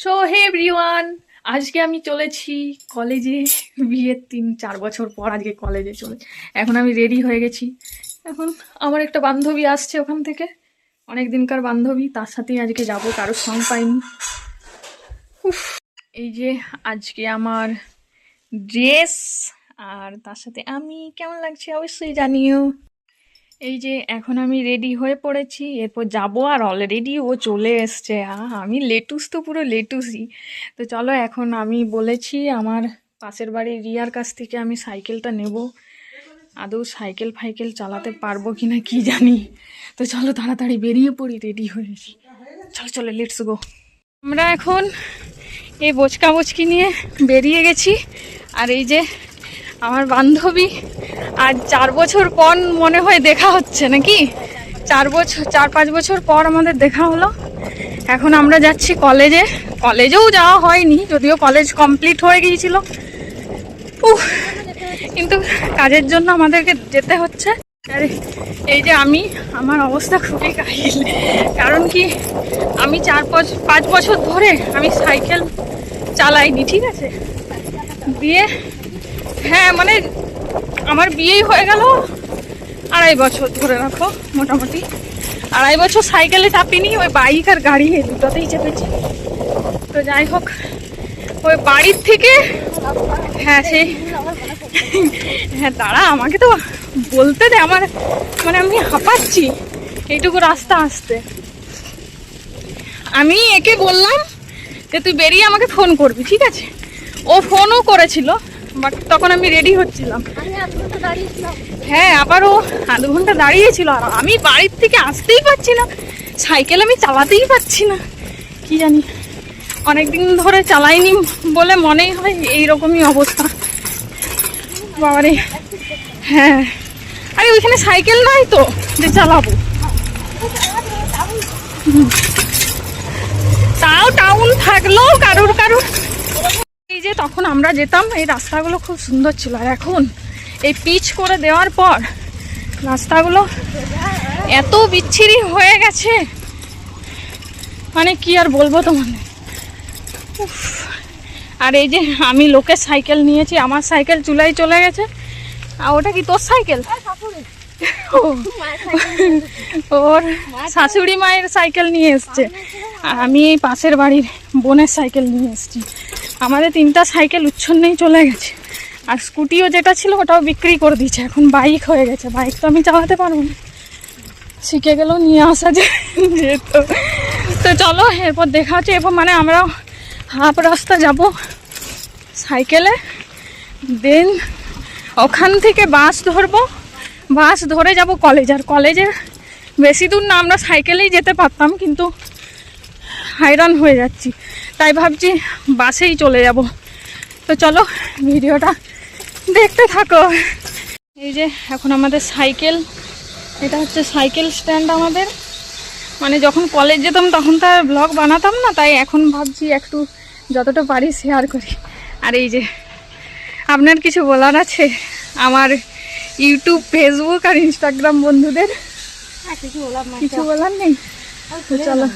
So hey everyone, আজকে আমি চলেছি কলেজে। বিয়ের 3-4 বছর পর আজকে কলেজে এখন আমি রেডি হয়ে গেছি। এখন আমার একটা বান্ধবী আসছে ওখান থেকে, অনেক দিনকার বান্ধবী, তার সাথেই আজকে যাব, কারোর সঙ্গ পাইনি। উফ, এই যে আজকে আমার ড্রেস, আর তার সাথে আমি কেমন লাগছে অবশ্যই জানিও। এই যে এখন আমি রেডি হয়ে পড়েছি, এরপর যাব, আর অলরেডি ও চলে এসছে। আমি লেটুস তো পুরো লেটুসই। তো চলো, এখন আমি বলেছি আমার পাশের বাড়ির রিয়ার কাছ থেকে আমি সাইকেলটা নেব। আদৌ সাইকেল ফাইকেল চালাতে পারবো কি না কি জানি। তো চলো তাড়াতাড়ি বেরিয়ে পড়ি, রেডি হয়েছি। চলো চলো, লেটস গো। আমরা এখন এই বোচকা বোচকি নিয়ে বেরিয়ে গেছি। আর এই যে আমার বান্ধবী, আর 4 বছর পর মনে হয় দেখা হচ্ছে নাকি, 4-5 বছর পর আমাদের দেখা হলো। এখন আমরা যাচ্ছি কলেজে। কলেজেও যাওয়া হয়নি, যদিও কলেজ কমপ্লিট হয়ে গিয়েছিল, কিন্তু কাজের জন্য আমাদেরকে যেতে হচ্ছে। আর এই যে আমার অবস্থা খুবই কাহিল, কারণ কি আমি 4-5 বছর ধরে আমি সাইকেল চালাইনি, ঠিক আছে। দিয়ে হ্যাঁ, মানে আমার বিয়েই হয়ে গেল 2.5 বছর, ধরে রাখো মোটামুটি 2.5 বছর সাইকেলে চাপিনি, ওই বাইক আর গাড়ি এই দুটোতেই চেপেছি। তো যাই হোক, ওই বাড়ির থেকে হ্যাঁ দাঁড়া, আমাকে তো বলতে দে, আমার মানে আমি হাঁপাচ্ছি এইটুকু রাস্তা আসতে। আমি একে বললাম যে তুই বেরিয়ে আমাকে ফোন করবি, ঠিক আছে। ও ফোনও করেছিল, বাট তখন আমি রেডি হচ্ছিলাম। হ্যাঁ, আবার ও আধ ঘন্টা দাঁড়িয়েছিল, আর আমি বাড়ির থেকে আসতেই পারছি না, সাইকেল আমি চালাতেই পারছি না, কি জানি অনেকদিন ধরে চালাইনি বলে মনেই হয় এইরকমই অবস্থা। বাবারে, হ্যাঁ, আরে ওইখানে সাইকেল নাই তো যে চালাবো। তাও টাউন থাকলেও কারুর এই যে তখন আমরা যেতাম, এই রাস্তাগুলো খুব সুন্দর ছিল, আর এখন এই পিচ করে দেওয়ার পর রাস্তাগুলো এত বিচ্ছিরি হয়ে গেছে, মানে কি আর বলবো তোমাদের। আর এই যে আমি লোকের সাইকেল নিয়েছি, আমার সাইকেল চুলাই চলে গেছে। আর ওটা কি তোর সাইকেল? ওর শাশুড়ি মায়ের সাইকেল নিয়ে এসছে, আর আমি এই পাশের বাড়ির বোনের সাইকেল নিয়ে এসছি। আমাদের 3টা সাইকেল উচ্ছন্নেই চলে গেছে, আর স্কুটিও যেটা ছিল ওটাও বিক্রি করে দিয়েছে, এখন বাইক হয়ে গেছে। বাইক তো আমি চালাতে পারবো না, শিখে গেলেও নিয়ে আসা যেত। তো চলো, এরপর দেখা হচ্ছে। এরপর মানে আমরা হাফ রাস্তা যাব সাইকেলে, দেন ওখান থেকে বাস ধরবো, বাস ধরে যাব কলেজ। আর কলেজের বেশি দূর না, আমরা সাইকেলেই যেতে পারতাম, কিন্তু হাইরান হয়ে যাচ্ছি, তাই ভাবছি বাসেই চলে যাব। তো চলো ভিডিওটা দেখতে থাকো। এই যে এখন আমাদের সাইকেল, এটা হচ্ছে সাইকেল স্ট্যান্ড আমাদের। মানে যখন কলেজ যেতাম তখন তো আর ব্লগ বানাতাম না, তাই এখন ভাবছি একটু যতটা পারি শেয়ার করি। আর এই যে আপনার কিছু বলার আছে আমার ইউটিউব, ফেসবুক আর ইনস্টাগ্রাম বন্ধুদের? কিছু বলার নেই? চলো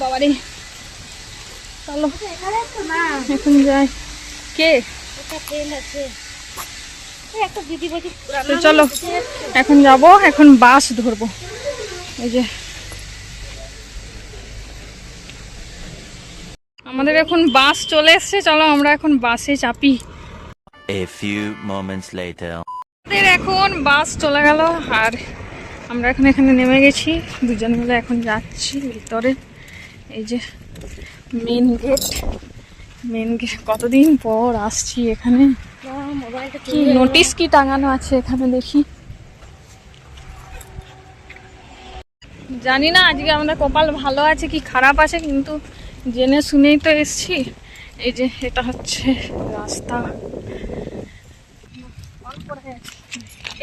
বাবারে, চলো এখন যাই। কে? তো চলো এখন যাব, এখন বাস ধরবো। এই যে আমাদের এখন বাস চলে এসছে, চলো আমরা এখন বাসে চাপি। A few moments later. আমাদের এখন বাস চলে গেল, আর আমরা এখন এখানে নেমে গেছি, দুজন মিলে এখন যাচ্ছি ভিতরে। এই যে মেন গেট, কতদিন পর আসছি এখানে। কি নোটিশ কি টাঙানো আছে এখানে দেখি, জানি না আজকে আমাদের কপাল ভালো আছে কি খারাপ আছে, কিন্তু জেনে শুনেই তো এসছি। এই যে এটা হচ্ছে রাস্তা,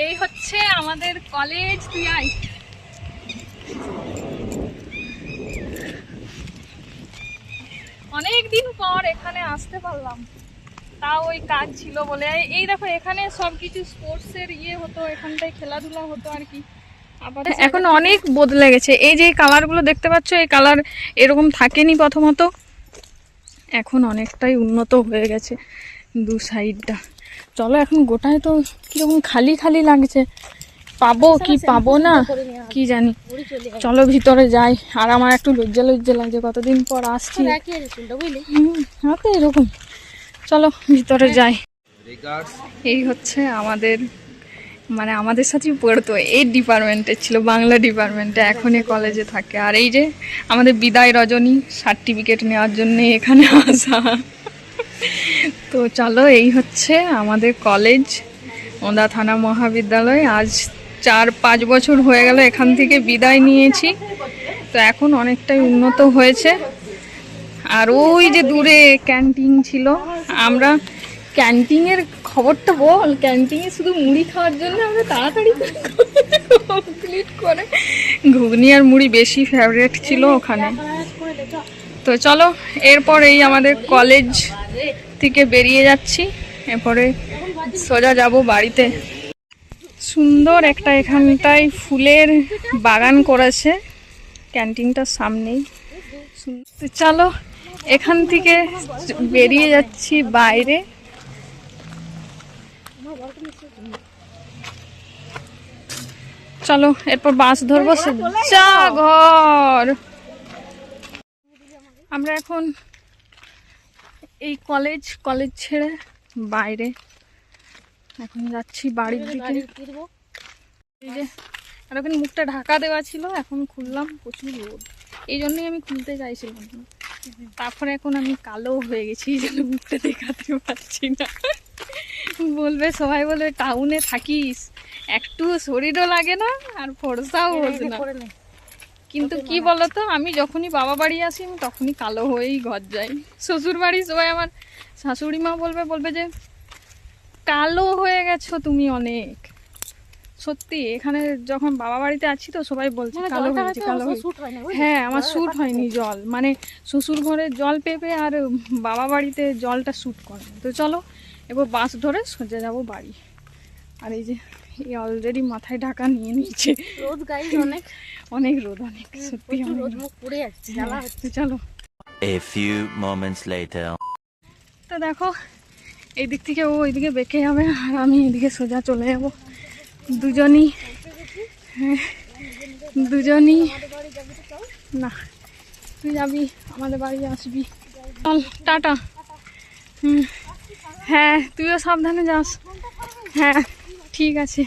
এই হচ্ছে আমাদের কলেজ। তুই আয়। অনেকদিন পর এখানে আসতে পারলাম, তাও ওই কাজ ছিল বলে। এই দেখো এখানে সবকিছু স্পোর্টসের ইয়ে হতো, এখানটায় খেলাধুলা হতো আর কি। এখন অনেক বদলে গেছে। এই যে কালারগুলো দেখতে পাচ্ছ, এই কালার এরকম থাকেনি প্রথমত, এখন অনেকটাই উন্নত হয়ে গেছে দু সাইডটা। চলো এখন গোটায় তো কিরকম খালি খালি লাগছে, পাবো কি পাবো না কি জানি। চলো ভিতরে যাই। আর আমার একটু লজ্জা লজ্জা লাগছে, কতদিন পর আসছি। হ্যাঁ তো এরকম। চলো ভিতরে যাই। এই হচ্ছে আমাদের, মানে আমাদের সাথেই পড়তো, এই ডিপার্টমেন্টে ছিল, বাংলা ডিপার্টমেন্টে, এখন এই কলেজে থাকে। আর এই যে আমাদের বিদায় রজনী, সার্টিফিকেট নেওয়ার জন্য এখানে আসা। তো চলো, এই হচ্ছে আমাদের কলেজ, ওন্দা থানা মহাবিদ্যালয়। আজ 4-5 বছর হয়ে গেল এখান থেকে বিদায় নিয়েছি, তো এখন অনেকটাই উন্নত হয়েছে। আর ওই যে দূরে ক্যান্টিন ছিল, আমরা ক্যান্টিনের খবরটা বল। ক্যান্টিনে শুধু মুড়ি খাওয়ার জন্য আমরা তাড়াতাড়ি কমপ্লিট করে, ঘুগনি আর মুড়ি বেশি ফেভারিট ছিল ওখানে। তো চলো, এরপর এই আমাদের কলেজ থেকে বেরিয়ে যাচ্ছি, এরপরে সোজা যাব বাড়িতে। সুন্দর একটা এখানটায় ফুলের বাগান করেছে ক্যান্টিনটার সামনেই। তো চলো এখান থেকে বেরিয়ে যাচ্ছি বাইরে। চলো এরপর বাস ধরবো যা ঘর। আমরা এখন এই কলেজ ছেড়ে বাইরে এখন যাচ্ছি বাড়ির দিকে। এই যে আর ওখানে মুখটা ঢাকা দেওয়া ছিল, এখন খুললাম, প্রচুর রোদ, এই জন্যই আমি খুলতে চাইছিলাম না। তারপরে এখন আমি কালো হয়ে গেছি, এই জন্য মুখটা দেখাতে পারছি না। বলবে সবাই, বলবে টাউনে থাকিস, একটু শরীরও লাগে না আর ফর্সাও হচ্ছে না। কিন্তু কি বলতো, আমি যখনই বাবা বাড়ি আসি আমি তখনই কালো হয়েই ঘর যাই। শ্বশুর বাড়ি সবাই, আমার শাশুড়ি মা বলবে যে কালো হয়ে গেছো তুমি অনেক। সত্যি এখানে যখন বাবা বাড়িতে আছি তো সবাই বলছে কালো হয়েছে, কালো হয়েছে। হ্যাঁ, আমার স্যুট হয়নি জল, মানে শ্বশুর ঘরে জল পেপে আর বাবা বাড়িতে জলটা স্যুট করে। তো চলো এবার বাস ধরে সোজা যাবো বাড়ি। আর এই যে এই অলরেডি মাথায় ঢাকা নিয়ে নিয়েছে, রোদ গাইজ অনেক অনেক রোদ, অনেক সত্যি রোদ, মুখ পুড়ে যাচ্ছে, জ্বালা হচ্ছে। চলো। A few moments later. তো দেখো এই দিক থেকে ও ওইদিকে বেঁকে যাবে আর আমি এদিকে সোজা চলে যাব। দুজনই না, তুই যাবি আমাদের বাড়ি আসবি, চল টাটা। হ্যাঁ তুইও সাবধানে যাস। হ্যাঁ ঠিক আছে।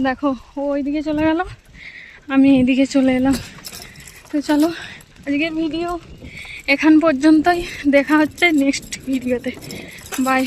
দেখো ও ওইদিকে চলে গেল, আমি এদিকে চলে এলাম। তো চলো আজকের ভিডিও এখান পর্যন্তই, দেখা হচ্ছে নেক্সট ভিডিওতে। বাই।